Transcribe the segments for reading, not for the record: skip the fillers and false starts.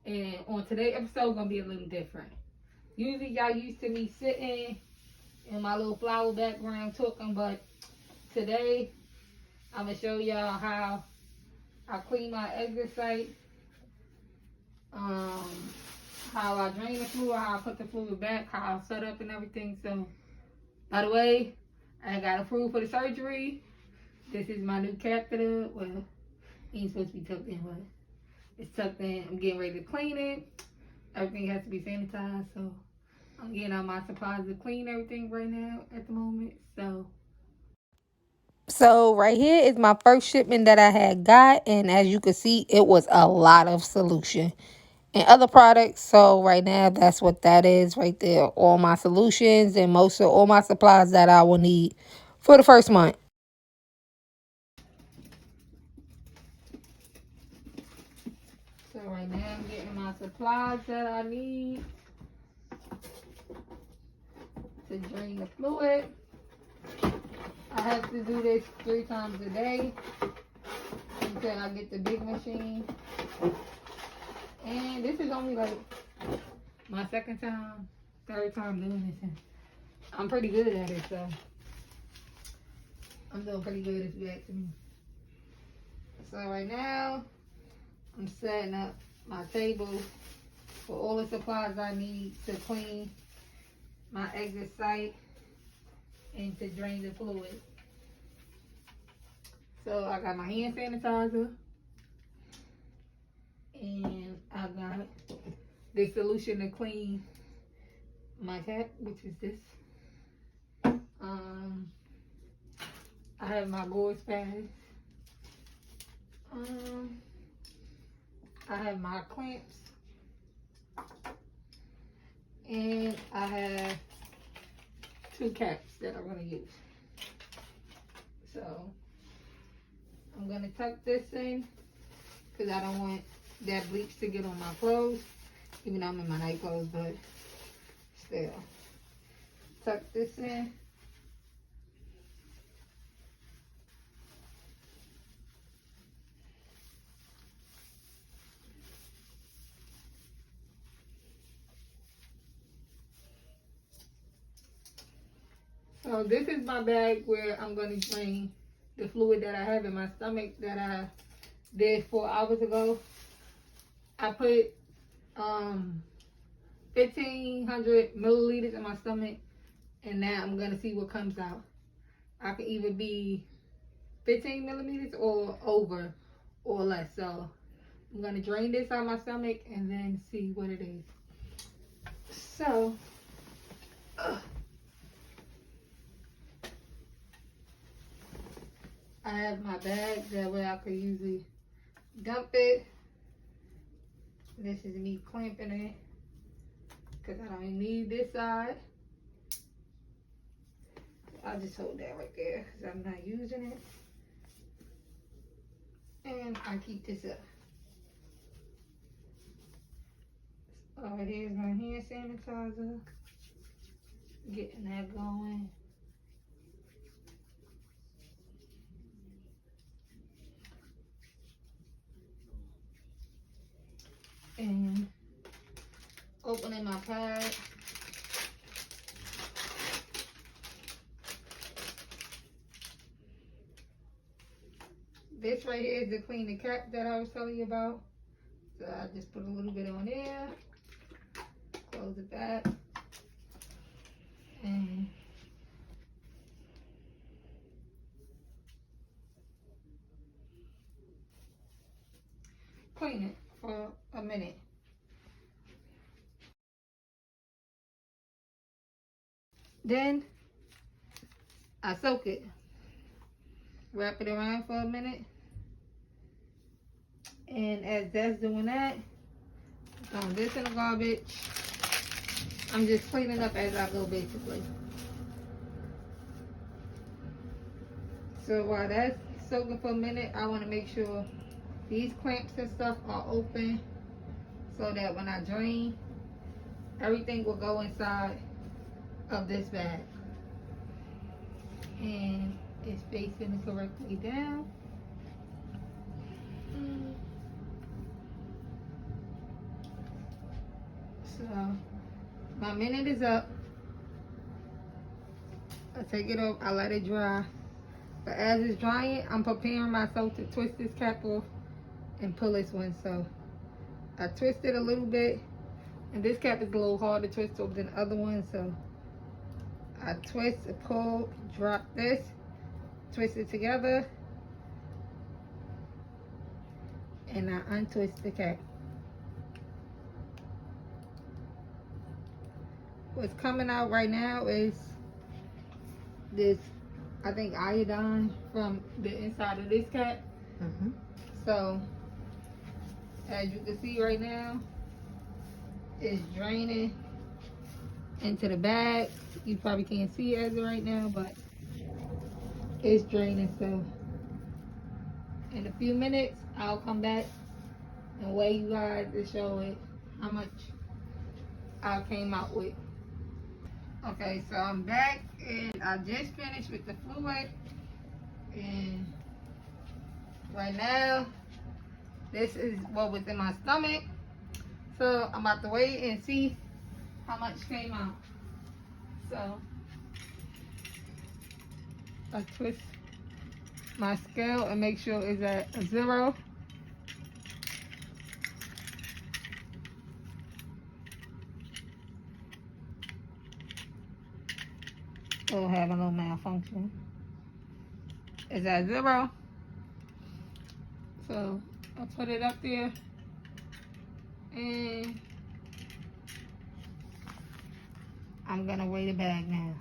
And on today's episode, gonna be a little different. Usually, y'all used to me sitting in my little flower background talking, but today I'm gonna show y'all how I clean my exit site, how I drain the fluid, how I put the fluid back, how I set up and everything. So, by the way, I got approved for the surgery. This is my new catheter. Well, it ain't supposed to be tucked in, but it's tucked in. I'm getting ready to clean it. Everything has to be sanitized, so I'm getting out my supplies to clean everything right now at the moment. So right here is my first shipment that I had got, and as you can see, it was a lot of solution and other products. So right now, that's what that is right there. All my solutions and most of all my supplies that I will need for the first month. So right now, I'm getting my supplies that I need to drain the fluid. I have to do this 3 times a day until I get the big machine. And this is only like my second time, third time doing this. And I'm pretty good at it, so I'm doing pretty good if you ask me. So right now, I'm setting up my table for all the supplies I need to clean my exit site and to drain the fluid. So I got my hand sanitizer, and I got the solution to clean my tap, which is this. I have my gauze pads. I have my clamps, and I have 2 caps that I'm gonna use. So I'm gonna tuck this in because I don't want that bleach to get on my clothes, even though I'm in my night clothes, but still. Tuck this in. So this is my bag where I'm going to drain the fluid that I have in my stomach that I did 4 hours ago. I put 1,500 milliliters in my stomach, and now I'm going to see what comes out. I can either be 15 millimeters or over or less. So I'm going to drain this out of my stomach and then see what it is. So I have my bag, that way I could usually dump it. This is me clamping it because I don't need this side. I'll just hold that right there because I'm not using it. And I keep this up. So here's my hand sanitizer. Getting that going. And opening my pad. This right here is to clean the cap that I was telling you about. So I just put a little bit on there. Close it back. And clean it for a minute. Then I soak it. Wrap it around for a minute. And as that's doing that, throw this in the garbage. I'm just cleaning up as I go, basically. So while that's soaking for a minute, I want to make sure these clamps and stuff are open so that when I drain, everything will go inside of this bag. And it's facing correctly down. So my minute is up. I take it off, I let it dry. But as it's drying, I'm preparing myself to twist this cap off and pull this one. So I twist it a little bit, and this cap is a little hard to twist over than the other one. So I twist, pull, drop this, twist it together, and I untwist the cap. What's coming out right now is this, I think, iodine from the inside of this cap. So as you can see right now, it's draining into the bag. You probably can't see it as of right now, but it's draining. So in a few minutes, I'll come back and weigh you guys to show it how much I came out with. Okay, so I'm back and I just finished with the fluid, and right now this is what was in my stomach. So I'm about to weigh and see how much came out. So I twist my scale and make sure it's at a 0. It'll have a little malfunction. It's at 0. So I'll put it up there, and I'm gonna weigh the bag now.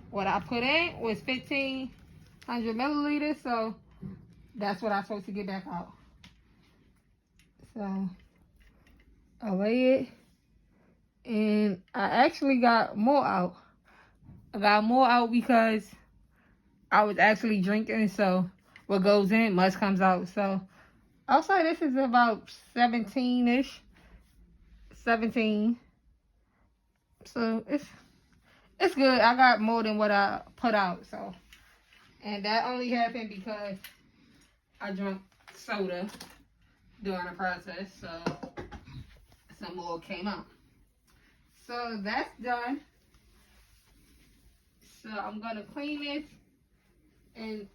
What I put in was 1,500 milliliters, so that's what I'm supposed to get back out. So I weigh it, and I actually got more out. I got more out because I was actually drinking, so what goes in must comes out. So I'll say this is about 17-ish. 17. So it's good. I got more than what I put out. So, and that only happened because I drank soda during the process. So some more came out. So that's done. So I'm gonna clean this and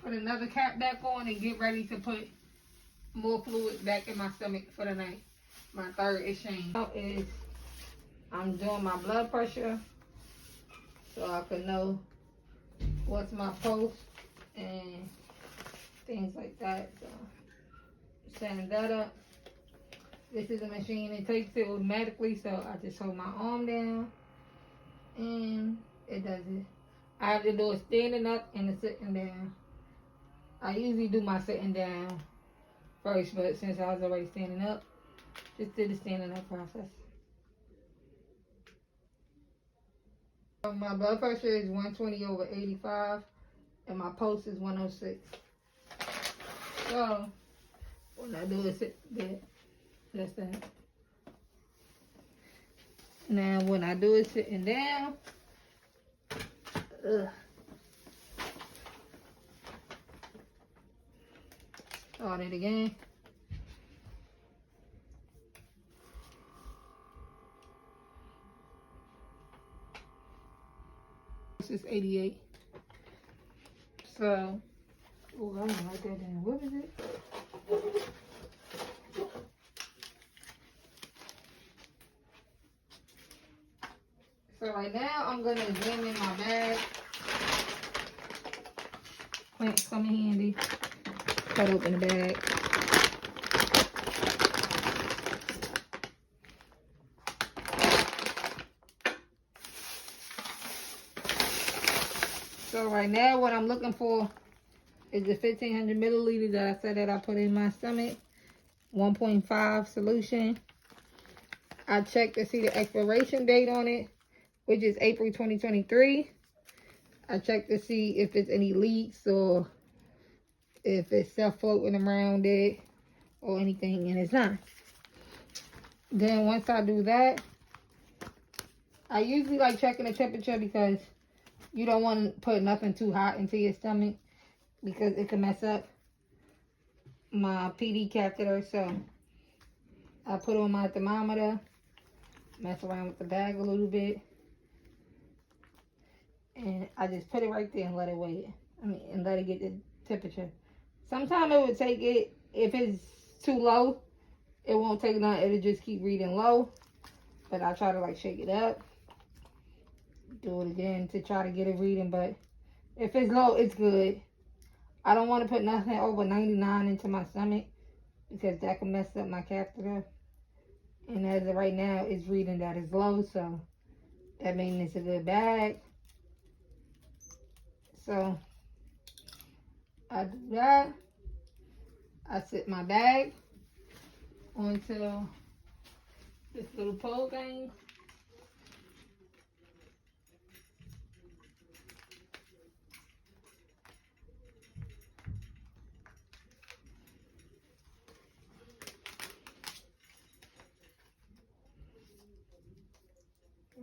put another cap back on and get ready to put more fluid back in my stomach for the night. My third exchange. Now is I'm doing my blood pressure so I can know what's my pulse and things like that. So setting that up. This is a machine, it takes it automatically, so I just hold my arm down and it does it. I have to do it standing up and a sitting down. I usually do my sitting down first, but since I was already standing up, just did the standing up process. My blood pressure is 120/85 and my pulse is 106. So when I do it sit there, that's that. Now when I do it sitting down, start it again. This is 88. So, oh, I don't write that down. What is it? So right now I'm gonna examine my bag. Clamps come in handy. Cut open the bag. So right now what I'm looking for is the 1,500 milliliters that I said that I put in my stomach. 1.5 solution. I checked to see the expiration date on it, which is April 2023. I checked to see if there's any leaks or if it's stuff floating around it or anything, and it's not. Then once I do that, I usually like checking the temperature because you don't want to put nothing too hot into your stomach because it can mess up my PD catheter. So I put on my thermometer mess around with the bag a little bit. And I just put it right there and let it wait. And let it get the temperature. Sometimes it would take it, if it's too low, it won't take long. It'll just keep reading low. But I try to like shake it up. Do it again to try to get it reading. But if it's low, it's good. I don't want to put nothing over 99 into my stomach, because that can mess up my catheter. And as of right now, it's reading that it's low. So that means it's a good bag. So I do that. I sit my bag onto this little pole thing.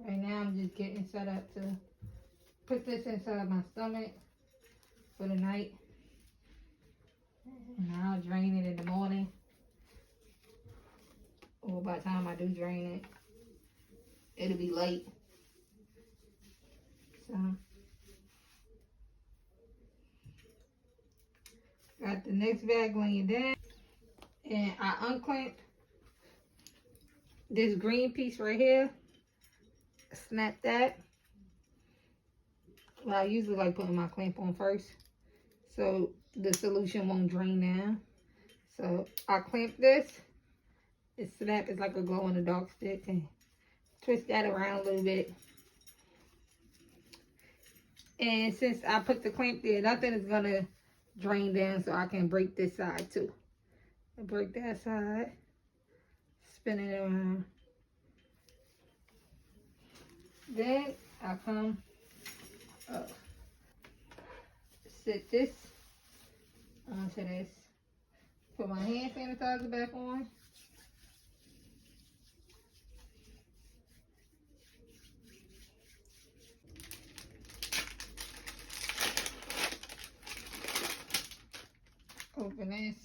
Right now I'm just getting set up to put this inside my stomach for the night. And I'll drain it in the morning. Or by the time I do drain it, it'll be late. So, got the next bag laying down. And I unclamp this green piece right here. Snap that. Well, I usually like putting my clamp on first, so the solution won't drain down. So I clamp this. It snap. It's like a glow in the dark stick, and twist that around a little bit. And since I put the clamp there, nothing is gonna drain down, so I can break this side too. I break that side, spin it around. Then I come up, sit this onto this, put my hand sanitizer back on. Open this.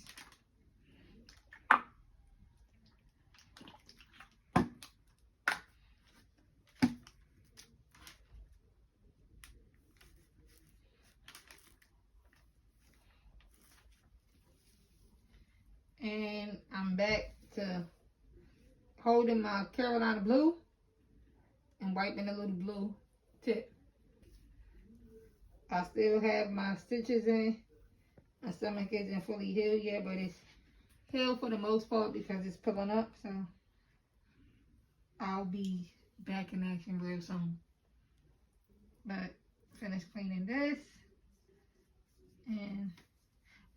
And I'm back to holding my Carolina blue and wiping the little blue tip. I still have my stitches in. My stomach isn't fully healed yet, but it's healed for the most part because it's pulling up. So I'll be back in action real soon. But finish cleaning this. And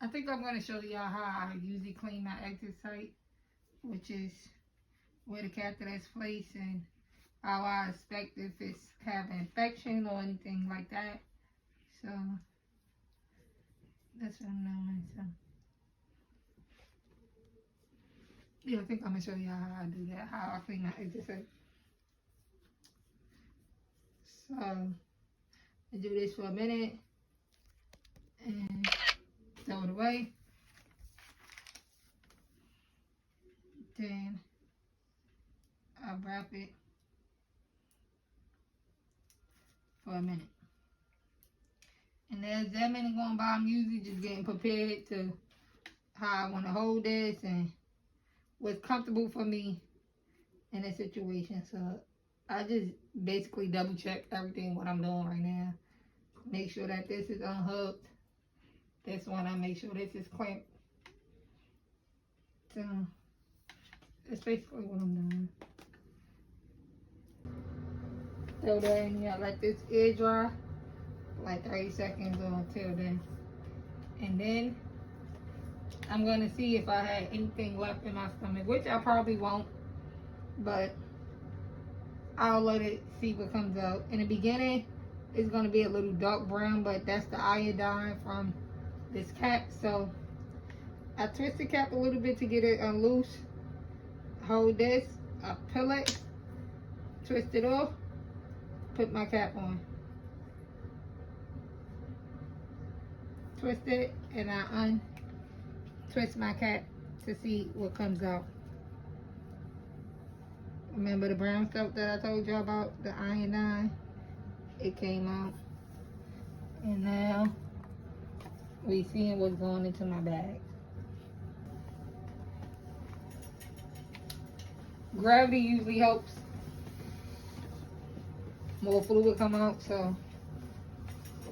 I think I'm going to show y'all how I usually clean my exit site, which is where the catheter is placed, and how I inspect if it's having infection or anything like that. So that's what I'm doing. So yeah, I think I'm going to show y'all how I do that, how I clean my exit site. So I do this for a minute and throw it away. Then I wrap it for a minute. And as that minute going by, I'm usually just getting prepared to how I want to hold this and what's comfortable for me in this situation. So I just basically double check everything what I'm doing right now. Make sure that this is unhooked. This one, I make sure this is clamped. So that's basically what I'm doing. So then, yeah, let this air dry for like 30 seconds or until then. And then I'm gonna see if I had anything left in my stomach, which I probably won't, but I'll let it see what comes out. In the beginning, it's gonna be a little dark brown, but that's the iodine from this cap. So I twist the cap a little bit to get it loose. Hold this, I pull it, twist it off, put my cap on. Twist it, and I untwist my cap to see what comes out. Remember the brown stuff that I told you about, the iodine? It came out. And now we seeing what's going into my bag. Gravity usually helps more fluid come out, so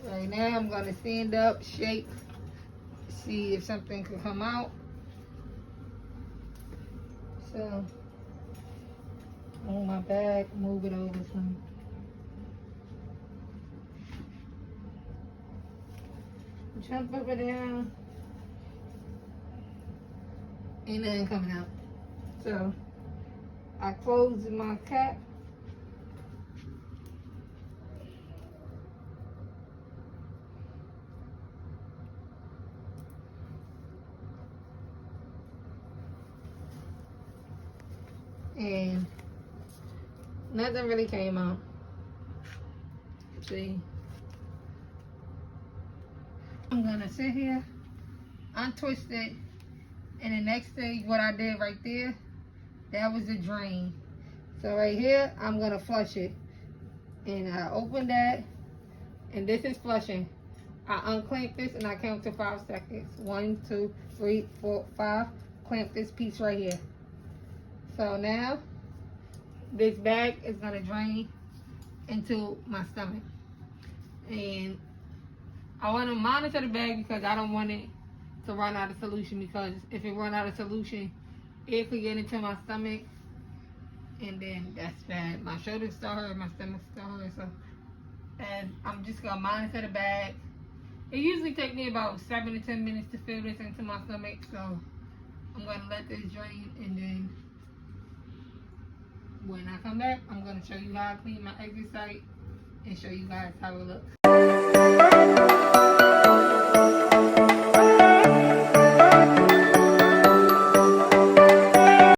right now I'm gonna stand up, shake, see if something can come out. So on my bag, move it over some. Jump up and down. Ain't nothing coming out. So I close my cap. And nothing really came out. See? I'm gonna sit here, untwist it, and the next thing, what I did right there, that was the drain. So right here, I'm gonna flush it. And I open that, and this is flushing. I unclamp this and I count to 5 seconds. 1, 2, 3, 4, 5. Clamp this piece right here. So now, this bag is gonna drain into my stomach. And I wanna monitor the bag because I don't want it to run out of solution, because if it run out of solution, it could get into my stomach, and then that's bad. My shoulders still hurt, my stomach still hurt, so. And I'm just gonna monitor the bag. It usually takes me about 7 to 10 minutes to fill this into my stomach, so I'm gonna let this drain, and then when I come back, I'm gonna show you how I clean my exit site and show you guys how it looks.